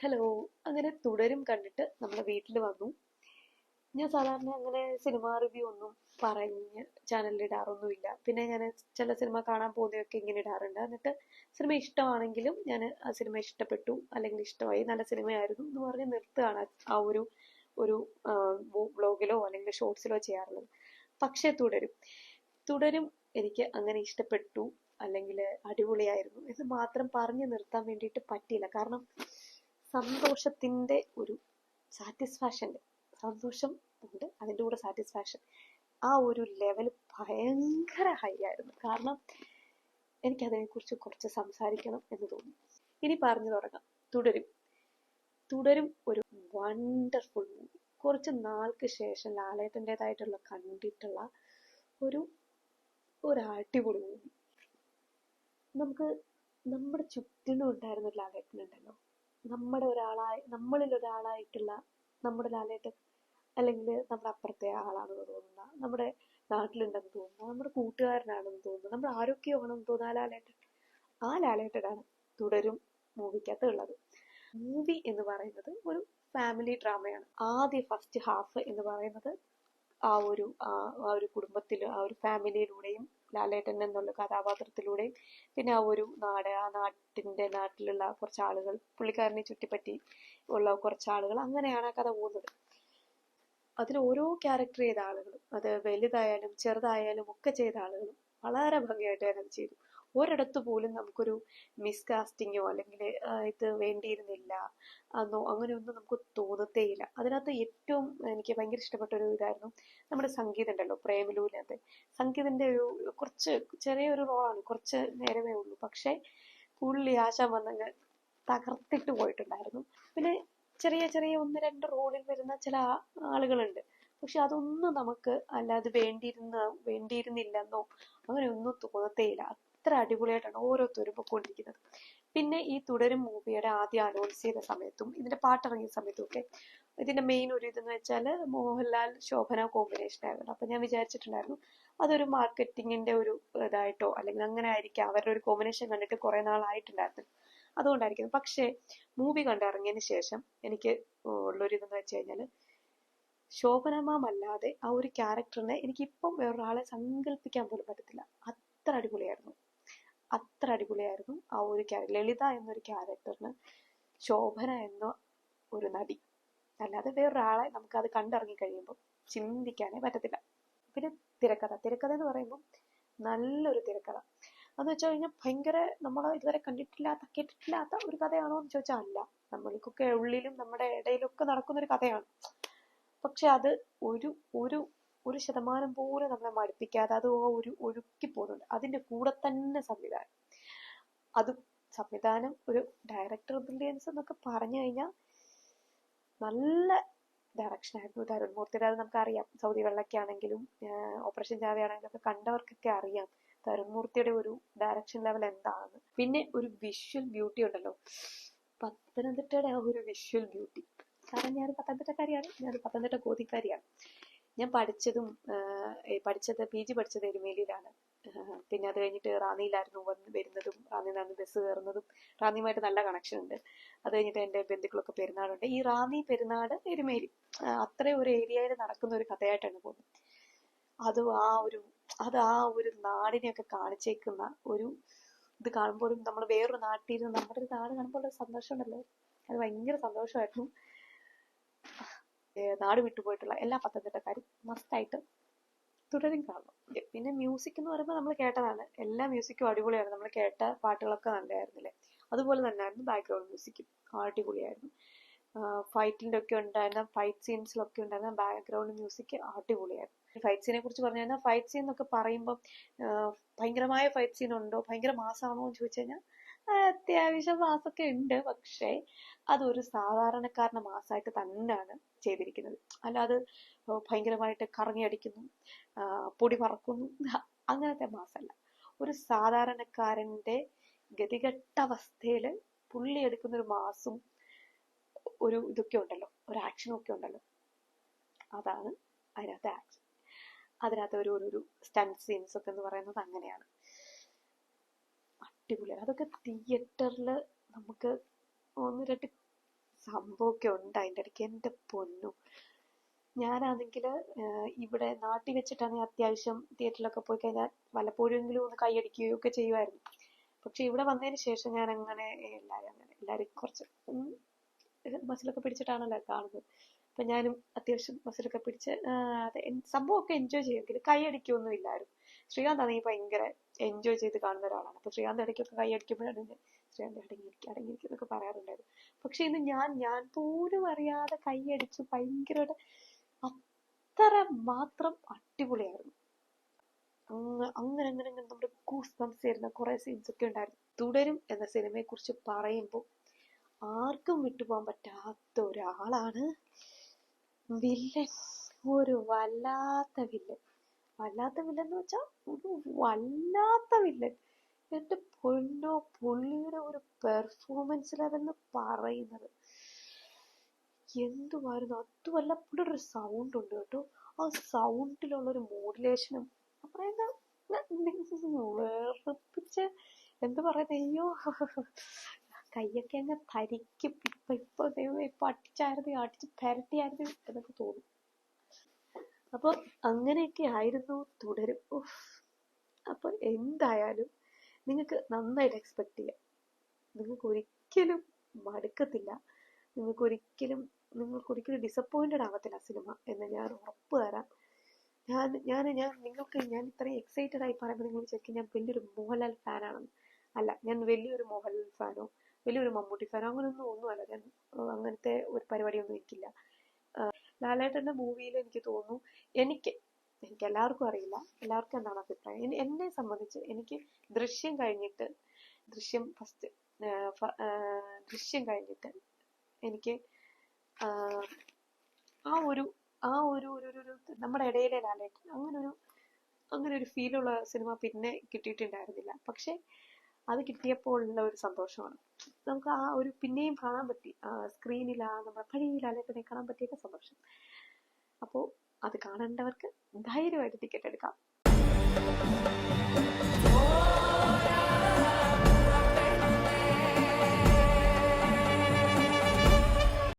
Hello. അങ്ങനെ തുടരും കണ്ടിട്ട് നമ്മുടെ വീട്ടിൽ വന്നു. ഞാൻ സാധാരണ അങ്ങനെ സിനിമ റിവ്യൂ ഒന്നും പറഞ്ഞ് ചാനലിൽ ഇടാറൊന്നുമില്ല. പിന്നെ ഞാൻ ചില സിനിമ കാണാൻ പോകുന്നതൊക്കെ ഇങ്ങനെ ഇടാറുണ്ട്. എന്നിട്ട് സിനിമ ഇഷ്ടമാണെങ്കിലും ഞാൻ ആ സിനിമ ഇഷ്ടപ്പെട്ടു അല്ലെങ്കിൽ ഇഷ്ടമായി നല്ല സിനിമയായിരുന്നു എന്ന് പറഞ്ഞ് നിർത്തുകയാണ് ആ ഒരു ഒരു വ്ളോഗിലോ അല്ലെങ്കിൽ ഷോർട്സിലോ ചെയ്യാറുള്ളത്. പക്ഷേ തുടരും തുടരും എനിക്ക് അങ്ങനെ ഇഷ്ടപ്പെട്ടു അല്ലെങ്കിൽ അടിപൊളിയായിരുന്നു എന്ന് മാത്രം പറഞ്ഞു നിർത്താൻ വേണ്ടിയിട്ട് പറ്റിയില്ല. കാരണം സന്തോഷത്തിന്റെ ഒരു സാറ്റിസ്ഫാക്ഷൻ, സന്തോഷം ഉണ്ട് അതിൻ്റെ കൂടെ സാറ്റിസ്ഫാക്ഷൻ, ആ ഒരു ലെവൽ ഭയങ്കര ഹൈ ആയിരുന്നു. കാരണം എനിക്കതിനെക്കുറിച്ച് കുറച്ച് സംസാരിക്കണം എന്ന് തോന്നി. ഇനി പറഞ്ഞു തുടങ്ങാം. തുടരും തുടരും ഒരു വണ്ടർഫുൾ മൂവി. കുറച്ച് നാൾക്ക് ശേഷം ലാലേട്ടൻ്റെതായിട്ടുള്ള കണ്ടിട്ടുള്ള ഒരു ഒരു അടിപൊളി മൂവി. നമുക്ക് നമ്മുടെ ചുറ്റിനും ഉണ്ടായിരുന്ന ഒരു ലാലേട്ടനുണ്ടല്ലോ, നമ്മളിൽ ഒരാളായിട്ടുള്ള നമ്മുടെ ലാലേട്ടൻ, അല്ലെങ്കിൽ നമ്മുടെ അപ്പുറത്തെ ആളാണെന്ന് തോന്നുന്ന, നമ്മുടെ നാട്ടിലുണ്ടെന്ന് തോന്നുന്ന, നമ്മുടെ കൂട്ടുകാരനാണെന്ന് തോന്നുന്നു, നമ്മുടെ ആരൊക്കെയോ ആണെന്ന് തോന്നുന്ന ആ ലാലേട്ടനാണ് തുടരും മൂവിക്കകത്ത് ഉള്ളത്. മൂവി എന്ന് പറയുന്നത് ഒരു ഫാമിലി ഡ്രാമയാണ്. ആദ്യ ഫസ്റ്റ് ഹാഫ് എന്ന് പറയുന്നത് ആ ഒരു കുടുംബത്തിൽ, ആ ഒരു ഫാമിലിയിലൂടെയും ലാലേട്ടൻ എന്നുള്ള കഥാപാത്രത്തിലൂടെയും പിന്നെ ആ ഒരു നാട്ടിലുള്ള കുറച്ച് ആളുകൾ, പുള്ളിക്കാരനെ ചുറ്റിപ്പറ്റി ഉള്ള കുറച്ച് ആളുകൾ, അങ്ങനെയാണ് ആ കഥ പോകുന്നത്. അതിൽ ഓരോ ക്യാരക്ടർ ചെയ്ത ആളുകളും, അത് വലുതായാലും ചെറുതായാലും ഒക്കെ ചെയ്ത ആളുകളും വളരെ ഭംഗിയായിട്ട് തന്നെ ചെയ്തു. ഒരിടത്തു പോലും നമുക്കൊരു മിസ്കാസ്റ്റിങ്ങോ അല്ലെങ്കിൽ ഇത് വേണ്ടിയിരുന്നില്ല എന്നോ അങ്ങനെയൊന്നും നമുക്ക് തോന്നത്തേയില്ല. അതിനകത്ത് ഏറ്റവും എനിക്ക് ഭയങ്കര ഇഷ്ടപ്പെട്ട ഒരു ഇതായിരുന്നു നമ്മുടെ സംഗീതം ഉണ്ടല്ലോ, പ്രേമലുവിനകത്ത്. സംഗീതന്റെ ഒരു കുറച്ച് ചെറിയൊരു റോളാണ്, കുറച്ച് നേരമേ ഉള്ളൂ, പക്ഷെ പുള്ളി ആശാൻ വന്നങ്ങ് തകർത്തിട്ട് പോയിട്ടുണ്ടായിരുന്നു. പിന്നെ ചെറിയ ചെറിയ ഒന്ന് രണ്ട് റോളിൽ വരുന്ന ചില ആളുകളുണ്ട്, പക്ഷെ അതൊന്നും നമുക്ക് അല്ലാതെ വേണ്ടിയിരുന്നില്ലെന്നോ അങ്ങനെയൊന്നും തോന്നത്തേയില്ല. അത്ര അടിപൊളിയായിട്ടാണ് ഓരോരുത്തരും പൊയ്ക്കൊണ്ടിരിക്കുന്നത്. പിന്നെ ഈ തുടരും മൂവിയുടെ ആദ്യം അനൗൺസ് ചെയ്ത സമയത്തും ഇതിന്റെ പാട്ടിറങ്ങിയ സമയത്തും ഒക്കെ ഇതിന്റെ മെയിൻ ഒരു ഇതെന്ന് വെച്ചാൽ മോഹൻലാൽ ശോഭന കോമ്പിനേഷൻ ആയിരുന്നു. അപ്പൊ ഞാൻ വിചാരിച്ചിട്ടുണ്ടായിരുന്നു അതൊരു മാർക്കറ്റിങ്ങിന്റെ ഒരു ഇതായിട്ടോ അല്ലെങ്കിൽ അങ്ങനെ ആയിരിക്കാം, അവരുടെ ഒരു കോമ്പിനേഷൻ കണ്ടിട്ട് കുറെ നാളായിട്ടുണ്ടായിരുന്നു, അതുകൊണ്ടായിരിക്കും. പക്ഷേ മൂവി കണ്ടിറങ്ങിയതിന് ശേഷം എനിക്ക് ഉള്ളൊരു ഇതെന്ന് വെച്ച് കഴിഞ്ഞാല് ശോഭന മാം അല്ലാതെ ആ ഒരു ക്യാരക്ടറിനെ എനിക്കിപ്പം വേറൊരാളെ സങ്കല്പിക്കാൻ പോലും പറ്റത്തില്ല. അത്ര അടിപൊളിയായിരുന്നു, അത്ര അടിപൊളിയായിരുന്നു ആ ഒരു ലളിത എന്നൊരു ക്യാരക്ടറിന് ശോഭന എന്ന ഒരു നടി അല്ലാതെ വേറൊരാളെ നമുക്ക് അത് കണ്ടിറങ്ങി കഴിയുമ്പോൾ ചിന്തിക്കാനേ പറ്റത്തില്ല. പിന്നെ തിരക്കഥ എന്ന് പറയുമ്പോൾ നല്ലൊരു തിരക്കഥ എന്ന് വെച്ച് കഴിഞ്ഞാൽ ഭയങ്കര നമ്മൾ ഇതുവരെ കേട്ടിട്ടില്ലാത്ത ഒരു കഥയാണോ എന്ന് ചോദിച്ചാൽ അല്ല, നമ്മൾക്കൊക്കെ ഉള്ളിലും നമ്മുടെ ഇടയിലൊക്കെ നടക്കുന്ന ഒരു കഥയാണ്. പക്ഷെ അത് ഒരു ഒരു ഒരു ശതമാനം പോലും നമ്മളെ മടുപ്പിക്കാതെ അത് ഒഴുക്കി പോകുന്നുണ്ട്. അതിന്റെ കൂടെ തന്നെ സംവിധാനം ഒരു ഡയറക്ടർ ബ്രില്യൻസ് എന്നൊക്കെ പറഞ്ഞു കഴിഞ്ഞാൽ നല്ല ഡയറക്ഷൻ ആയിരുന്നു തരുൺ മൂർത്തിയുടെ. അത് നമുക്കറിയാം, സൗദി വെള്ളക്കാണെങ്കിലും ഓപ്പറേഷൻ ജാവയാണെങ്കിലും ഒക്കെ കണ്ടവർക്കൊക്കെ അറിയാം തരുൺ മൂർത്തിയുടെ ഒരു ഡയറക്ഷൻ ലെവൽ എന്താണെന്ന്. പിന്നെ ഒരു വിഷ്വൽ ബ്യൂട്ടി ഉണ്ടല്ലോ, പത്തനംതിട്ടയുടെ ആ ഒരു വിഷ്വൽ ബ്യൂട്ടി. കാരണം ഞാൻ പത്തനംതിട്ടക്കാരിയാണ്, ഞാൻ പത്തനംതിട്ട ഗോതിക്കാരിയാണ്. ഞാൻ പഠിച്ചത് PG പഠിച്ചത് എരുമേലിയിലാണ്. പിന്നെ അത് കഴിഞ്ഞിട്ട് റാന്നിയിലായിരുന്നു വരുന്നതും, റാന്നിയിൽ നിന്ന് ബസ് കയറുന്നതും. റാന്നിയുമായിട്ട് നല്ല കണക്ഷൻ ഉണ്ട്. അത് കഴിഞ്ഞിട്ട് എൻ്റെ ബന്ധുക്കളൊക്കെ പെരുന്നാടുണ്ട്. ഈ റാന്നി, പെരുന്നാട്, എരുമേലി അത്രയും ഒരു ഏരിയയിൽ നടക്കുന്ന ഒരു കഥയായിട്ടാണ് പോകുന്നത്. അത് ആ ഒരു നാടിനെയൊക്കെ കാണിച്ചേക്കുന്ന ഒരു ഇത് കാണുമ്പോഴും നമ്മൾ വേറൊരു നാട്ടിൽ നിന്ന് നമ്മുടെ ഒരു നാട് കാണുമ്പോൾ ഒരു സന്തോഷം ഉണ്ടല്ലോ, അത് ഭയങ്കര സന്തോഷമായിരുന്നു. നാട് വിട്ടുപോയിട്ടുള്ള എല്ലാ പത്തനംതിട്ടക്കാരും മസ്റ്റായിട്ട് തുടരും കാണണം. പിന്നെ മ്യൂസിക് എന്ന് പറയുമ്പോൾ നമ്മൾ കേട്ടതാണ്, എല്ലാ മ്യൂസിക്കും അടിപൊളിയാണ്, നമ്മൾ കേട്ട പാട്ടുകളൊക്കെ നല്ലതായിരുന്നില്ലേ. അതുപോലെ തന്നെയായിരുന്നു ബാക്ക്ഗ്രൗണ്ട് മ്യൂസിക്കും, അടിപൊളിയായിരുന്നു. ഫൈറ്റിൻ്റെ ഒക്കെ ഉണ്ടായിരുന്ന ഫൈറ്റ് സീൻസിലൊക്കെ ഉണ്ടായിരുന്ന ബാക്ക്ഗ്രൗണ്ട് മ്യൂസിക് അടിപൊളിയായിരുന്നു. ഫൈറ്റ് സീനെ കുറിച്ച് പറഞ്ഞു കഴിഞ്ഞാൽ, ഫൈറ്റ് സീൻ എന്നൊക്കെ പറയുമ്പോൾ ഭയങ്കരമായ ഫൈറ്റ് സീൻ ഉണ്ടോ, ഭയങ്കര മാസമാണോ എന്ന് ചോദിച്ചു കഴിഞ്ഞാൽ അത്യാവശ്യം മാസമൊക്കെ ഉണ്ട്, പക്ഷേ അതൊരു സാധാരണക്കാരന്റെ മാസമായിട്ട് തന്നെയാണ് ചെയ്തിരിക്കുന്നത്. അല്ലാതെ ഭയങ്കരമായിട്ട് കറങ്ങി അടിക്കുന്നു, പൊടി പറക്കുന്നു, അങ്ങനത്തെ മാസമല്ല. ഒരു സാധാരണക്കാരന്റെ ഗതികെട്ട അവസ്ഥയിൽ പുള്ളി എടുക്കുന്ന ഒരു മാസും ഒരു ഇതൊക്കെ ഉണ്ടല്ലോ, ഒരു ആക്ഷനും ഒക്കെ ഉണ്ടല്ലോ, അതാണ് അതിനകത്തെ ആക്ഷൻ. അതിനകത്ത് ഒരു സ്റ്റണ്ട് സീൻസ് ഒക്കെ എന്ന് പറയുന്നത് അങ്ങനെയാണ്, അടിപൊളിയാണ്. അതൊക്കെ തിയേറ്ററിൽ നമുക്ക് ഒന്ന് രണ്ട് സംഭവമൊക്കെ ഉണ്ട് അതിൻ്റെ ഇടയ്ക്ക്. എൻ്റെ പൊന്നു, ഞാനാണെങ്കിൽ ഇവിടെ നാട്ടിൽ വെച്ചിട്ടാണെങ്കിൽ അത്യാവശ്യം തിയേറ്ററിലൊക്കെ പോയി കഴിഞ്ഞാൽ വല്ലപ്പോഴെങ്കിലും ഒന്ന് കൈയടിക്കുകയോ ഒക്കെ ചെയ്യുമായിരുന്നു. പക്ഷെ ഇവിടെ വന്നതിന് ശേഷം ഞാൻ അങ്ങനെ എല്ലാവരും കുറച്ച് മസിലൊക്കെ പിടിച്ചിട്ടാണല്ലോ കാണുന്നത്. അപ്പം ഞാനും അത്യാവശ്യം മസിലൊക്കെ പിടിച്ച് അത് സംഭവമൊക്കെ എൻജോയ് ചെയ്യുമെങ്കിലും കൈയടിക്കൊന്നും ഇല്ലായിരുന്നു. ശ്രീകാന്ത് ആണെങ്കിൽ ഭയങ്കര എൻജോയ് ചെയ്ത് കാണുന്ന ഒരാളാണ്. അപ്പോൾ ശ്രീകാന്ത് ഇടയ്ക്കൊക്കെ കൈയടിക്കുമ്പോഴാണ് ശ്രീകാന്ത് അടങ്ങിയിരിക്കും എന്നൊക്കെ പറയാറുണ്ടായിരുന്നു. പക്ഷെ ഇന്ന് ഞാൻ പോലും അറിയാതെ കൈയടിച്ച് ഭയങ്കര അത്ര മാത്രം അടിപൊളിയായിരുന്നു. അങ്ങനെ നമ്മുടെ ഗൂസ് ബംസ് വരുന്ന കുറെ സീൻസ് ഒക്കെ ഉണ്ടായിരുന്നു. തുടരും എന്ന സിനിമയെ കുറിച്ച് പറയുമ്പോൾ ആർക്കും വിട്ടുപോകാൻ പറ്റാത്ത ഒരാളാണ് വില്ലൻ. ഒരു വല്ലാത്ത വില്ലൻ എന്ന് വെച്ചാൽ ഒരു വല്ലാത്ത വില്ലൻ. എന്റെ പൊന്നോ, പുള്ളിയുടെ ഒരു പെർഫോമൻസ് ലെവൽ എന്ന് പറയുന്നത് എന്തുവായിരുന്നു. അതുമല്ല, പുള്ളിയുടെ ഒരു സൗണ്ട് ഉണ്ട് കേട്ടോ. ആ സൗണ്ടിലുള്ള ഒരു മോഡുലേഷനും വേർപ്പിച്ച് എന്ത് പറയുന്നത്, അയ്യോ കൈയൊക്കെ അങ്ങ് തരിക്കും. ഇപ്പൊ അടിച്ച് പരട്ടിയായിരുന്നു എന്നൊക്കെ തോന്നും. അപ്പൊ അങ്ങനെയൊക്കെ ആയിരുന്നു തുടരും. അപ്പൊ എന്തായാലും നിങ്ങൾക്ക് നന്നായിട്ട് എക്സ്പെക്ട് ചെയ്യാം. നിങ്ങൾക്ക് ഒരിക്കലും മടുക്കത്തില്ല. നിങ്ങൾക്ക് ഒരിക്കലും ഡിസപ്പോയിന്റഡ് ആവത്തില്ല സിനിമ എന്ന് ഞാൻ ഉറപ്പ് തരാം. ഞാൻ ഇത്രയും എക്സൈറ്റഡ് ആയി പറയുമ്പോൾ നിങ്ങൾ വിചാരിക്കും ഞാൻ വലിയൊരു മോഹൻലാൽ ഫാനാണെന്ന്. അല്ല, ഞാൻ വലിയൊരു മോഹൻലാൽ ഫാനോ വലിയൊരു മമ്മൂട്ടി ഫാനോ ഒന്നുമല്ല. ഞാൻ അങ്ങനത്തെ ഒരു പരിപാടിയൊന്നും എനിക്കില്ല. ലാലേട്ടന്റെ മൂവിയിൽ എനിക്ക് തോന്നുന്നു, എനിക്ക് എല്ലാവർക്കും അറിയില്ല, എല്ലാവർക്കും എന്താണ് അഭിപ്രായം. എന്നെ സംബന്ധിച്ച് എനിക്ക് ദൃശ്യം കഴിഞ്ഞിട്ട് എനിക്ക് ആ ഒരു നമ്മുടെ ഇടയിലെ ലാലേട്ടൻ അങ്ങനെ ഒരു ഫീലുള്ള സിനിമ പിന്നെ കിട്ടിയിട്ടുണ്ടായിരുന്നില്ല. പക്ഷെ അത് കിട്ടിയപ്പോൾ ഉള്ള ഒരു സന്തോഷമാണ്. നമുക്ക് ആ ഒരു പിന്നെയും കാണാൻ പറ്റി, സ്ക്രീനിൽ നമ്മുടെ പഴയ ലാലേട്ടനെ കാണാൻ പറ്റിയൊക്കെ സന്തോഷം. അപ്പോൾ അത് കാണേണ്ടവർക്ക് ധൈര്യമായിട്ട് ടിക്കറ്റ് എടുക്കാം.